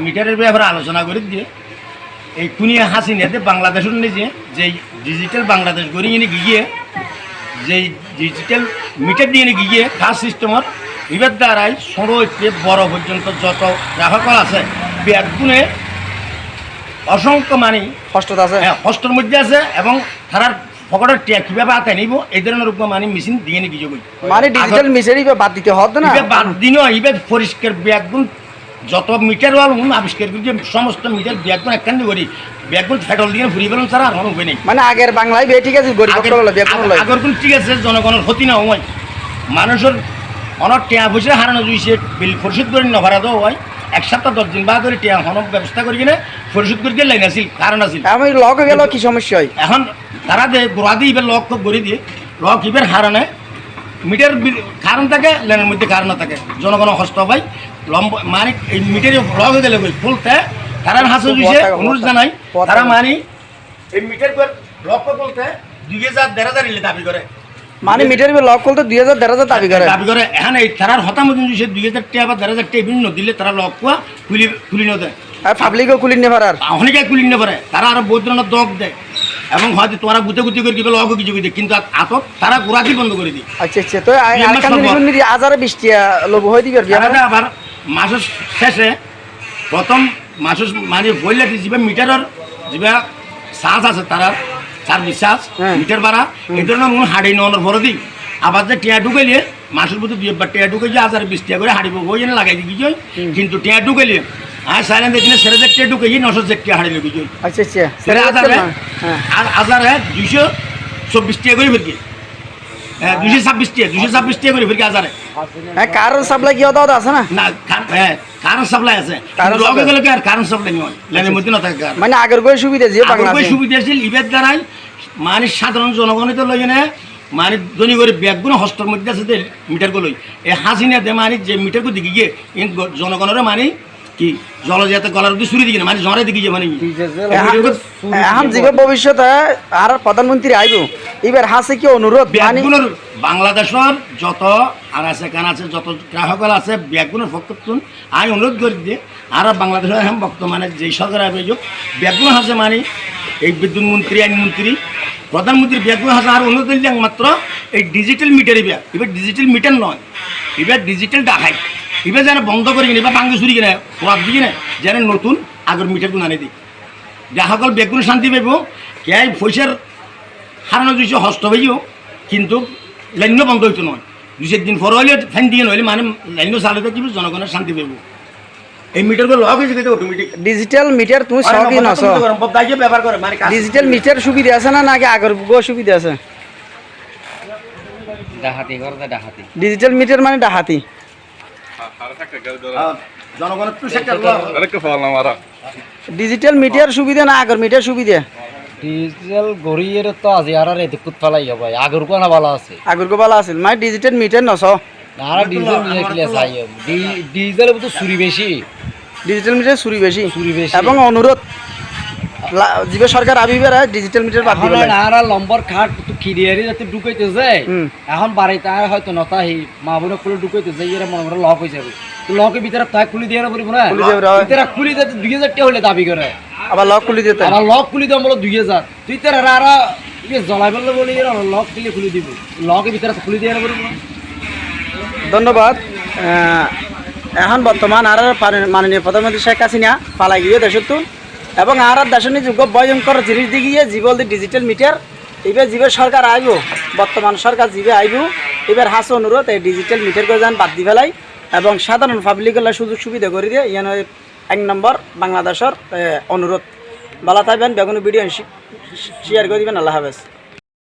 মিটারের ব্যাপারে আলোচনা করে দিয়ে এই কুনিয়া হাসিনাতে বাংলাদেশের নিজে যে ডিজিটাল বাংলাদেশ গড়িয়ে নিয়ে গিয়ে যে ডিজিটাল মিটার দিয়ে নিয়ে গিয়ে কাজ সিস্টেমত এবার দ্বারাই ষোলো হইতে বড় পর্যন্ত যত গ্রাহক আছে ব্যাগগুনে অসংখ্য মানি কষ্টত আছে, হ্যাঁ কষ্টর মধ্যে আছে এবং তারার পকেটের টিয়া কীভাবে আতায় নিব এই ধরনের রূপ মানি মেশিন দিয়ে নিয়ে গিয়ে মানে ডিজিটাল মিটারই বাদ দিতে হবে না, বাদ দিনও এবার পরিষ্কার ব্যাগগুন যত মিটার ওয়াল আবিষ্কার করি যে সমস্ত মিটার ব্যাগগুন একখানে করি ব্যাগগুন ফেটল দিয়ে ঘুরিয়ে পেলাম ছাড়া আর কোনো উপায় নেই। মানে আগের বাংলায় ঠিক আছে, আগের কোন ঠিক আছে জনগণের ক্ষতি না হয়, মানুষের অনেক টিয়া পয়সা হারানো জুইছে বিল পরিশোধ করে নভরা দেওয়া হয় 1 সপ্তাহ 10 দিন বা করে টিয়া হন ব্যবস্থা করি কিনে পরিশোধ করে দিয়ে লাইন আসিল কারণ আসিল আমি লক গেল কি সমস্যা হয় এখন তারা দে গোড়া দিয়ে এবার লক করে দিয়ে লক এবার হারানে মিটার কারণ থাকে লাইনের মধ্যে কারণ না থাকে জনগণ কষ্ট পাই লম্বা মানে এই মিটারে লক হয়ে গেলে ফুলতে তারা হাসে জুইছে অনুরোধ জানাই তারা মানি এই মিটার লক বলতে 2000-1500 ইলে দাবি করে, মানে মিটার লক করতে 2000-1500 দাবি করে এখন এই তারার হতামত 2000 টাকা বা 1500 টাকা বিভিন্ন দিলে তারা লক কুয়া খুলি না দেয় আর পাবলিকও কুলি নিয়ে পারে, অনেকে কুলি নিয়ে পারে তারা আরো বহুত ধরনের দগ দেয় এবং হয়তো তোরা গুতে করে কিবা লক কিছু দেয় কিন্তু আতক তারা গোড়াতি বন্ধ করে দিই। আচ্ছা আচ্ছা, তো আজারে 20 টাকা লোভ হয়ে দিবে আবার মাসের শেষে প্রথম মাসের মানে বললে যে মিটারের যে চার্জ আছে তারা সার্ভিস চার্জ মিটার ভাড়া এই ধরনের মনে হাড়ি নেওয়ানোর পরে দিই আবার যে টিয়া ঢুকাইলে মাসের মধ্যে 2 টিয়া ঢুকাই 1020 টাকা করে হাড়িব ওই জন্য লাগাই দিই কিছু কিন্তু টিয়া ঢুকাইলে আর সাইলেন দেখলে 1000 টাকা ঢুকাই 900 টাকা হাড়িলে কিছু। আচ্ছা আচ্ছা, আর হাজারে 224 টাকা করে ফিরকি 226 টাকা করে ফিরকি হাজারে। হ্যাঁ কারেন্ট সাপ্লাই কি দাও আছে না? না কারেন্ট সাপ্লাই আছে লগে গেলে আর কারেন্ট সাপ্লাই নয় লাইনের মধ্যে না থাকে মানে আগের কই সুবিধা যে বাংলাদেশ সুবিধা ছিল ইবের দ্বারাই মানে সাধারণ জনগণের তো লইনে মানে ধনী করে ব্যাগগুলো হস্টের মধ্যে আছে মিটারগুলো এই হাসিনা দে মানে যে মিটারগুলো দিকে গিয়ে জনগণের মানে কি জলজাতে গলার দিয়ে চুরি দিকে মানে জ্বরে দিকে মানে এখন যে ভবিষ্যতে আর প্রধানমন্ত্রী আইব এবার হাসে কি অনুরোধ ব্যাগগুলোর বাংলাদেশের যত আর আছে কান আছে যত গ্রাহক আছে ব্যাগগুলোর পক্ষে আমি অনুরোধ করে দিয়ে আর বাংলাদেশের এখন বর্তমানে যে সরকার অভিযোগ ব্যাগগুলো আছে মানে এই বিদ্যুৎ মন্ত্রী আইনমন্ত্রী প্রধানমন্ত্রী ব্যাগগুলো আছে আর অনুরোধ দিলে একমাত্র এই ডিজিটাল মিটারই ব্যাগ এবার ডিজিটাল মিটার নয় এবার ডিজিটাল ডাকাই এবার যেন বন্ধ করে কিনে বা বাঙ্গি চুরি কিনে ওয়াদ দিয়ে কিনে যেন নতুন আগের মিটারগুলো আনে দিই গ্রাহকল ব্যাগগুলো শান্তি পাইব কে পয়সার হারানো দিয়েছে হস্ত হইও কিন্তু লাইনও বন্ধ হইতো নয় 2 দিন পর হইলে ফ্যান দিয়ে নইলে মানে লাইনও চালাতে কিন্তু জনগণের শান্তি পাইব। এই মিটারগুলো লক হয়েছে কিন্তু অটোমেটিক ডিজিটাল মিটার তুমি সবই নাছো ব্যবহার করে মানে ডিজিটাল মিটার সুবিধা আছে না নাকি আগের সুবিধা আছে? ডাহাতি করে ডাহাতি ডিজিটাল মিটার মানে ডাহাতি জনগণের তো সেক্টর ডিজিটাল মিটার সুবিধা না আগের মিটার সুবিধা? ডিজিটাল গড়িয়ের তো আজি আর এতে কুত ফলাই হবে আগের কোনা ভালো আছে আগের কো ভালো আছে মানে ডিজিটাল মিটার নছো আর ডিজিটাল মিটার কিলে চাই ডিজিটাল তো চুরি বেশি, ডিজিটাল মিটার চুরি বেশি এবং অনুরোধ জিবে সরকার আবিবেরা ডিজিটাল মিটার বাদ দিবে না আর নম্বর কার্ড তো ক্লিয়ারই যাতে ঢুকাইতে যায় এখন বাড়িতে আর হয়তো নতাহি মা বোন খুলে ঢুকাইতে যায় এরা মনে করে লক হয়ে যাবে তো লকের ভিতরে তাই খুলে দিয়ে পারিব না ভিতরে খুলে দিতে 2000 টাকা হলে দাবি করে আবার লক খুলে দিতে আবার লক খুলে দাম বলো 2000 তুই তার আর জ্বলাই বললে বলি এরা লক দিলে খুলে দিব লকের ভিতরে খুলে দিয়ে পারিব না। ধন্যবাদ। এখন বর্তমান আর মাননীয় প্রধানমন্ত্রী শেখ হাসিনা পালাই গিয়ে দেশের তো এবং আর দেশের যোগ্য ভয়ঙ্কর জিনিস দিকে জীবল ডিজিটাল মিটার এবার জীবের সরকার আইব বর্তমান সরকার জীবে আইব এবার হাস অনুরোধ এই ডিজিটাল মিটার করে যান বাদ দি ফেলাই এবং সাধারণ পাবলিকের সুযোগ সুবিধা করে দিয়ে ইয়ান 1 নম্বর বাংলাদেশের অনুরোধ ভালো থাকবেন বেগুন ভিডিও শেয়ার করে দিবেন। আল্লাহ হাফেজ।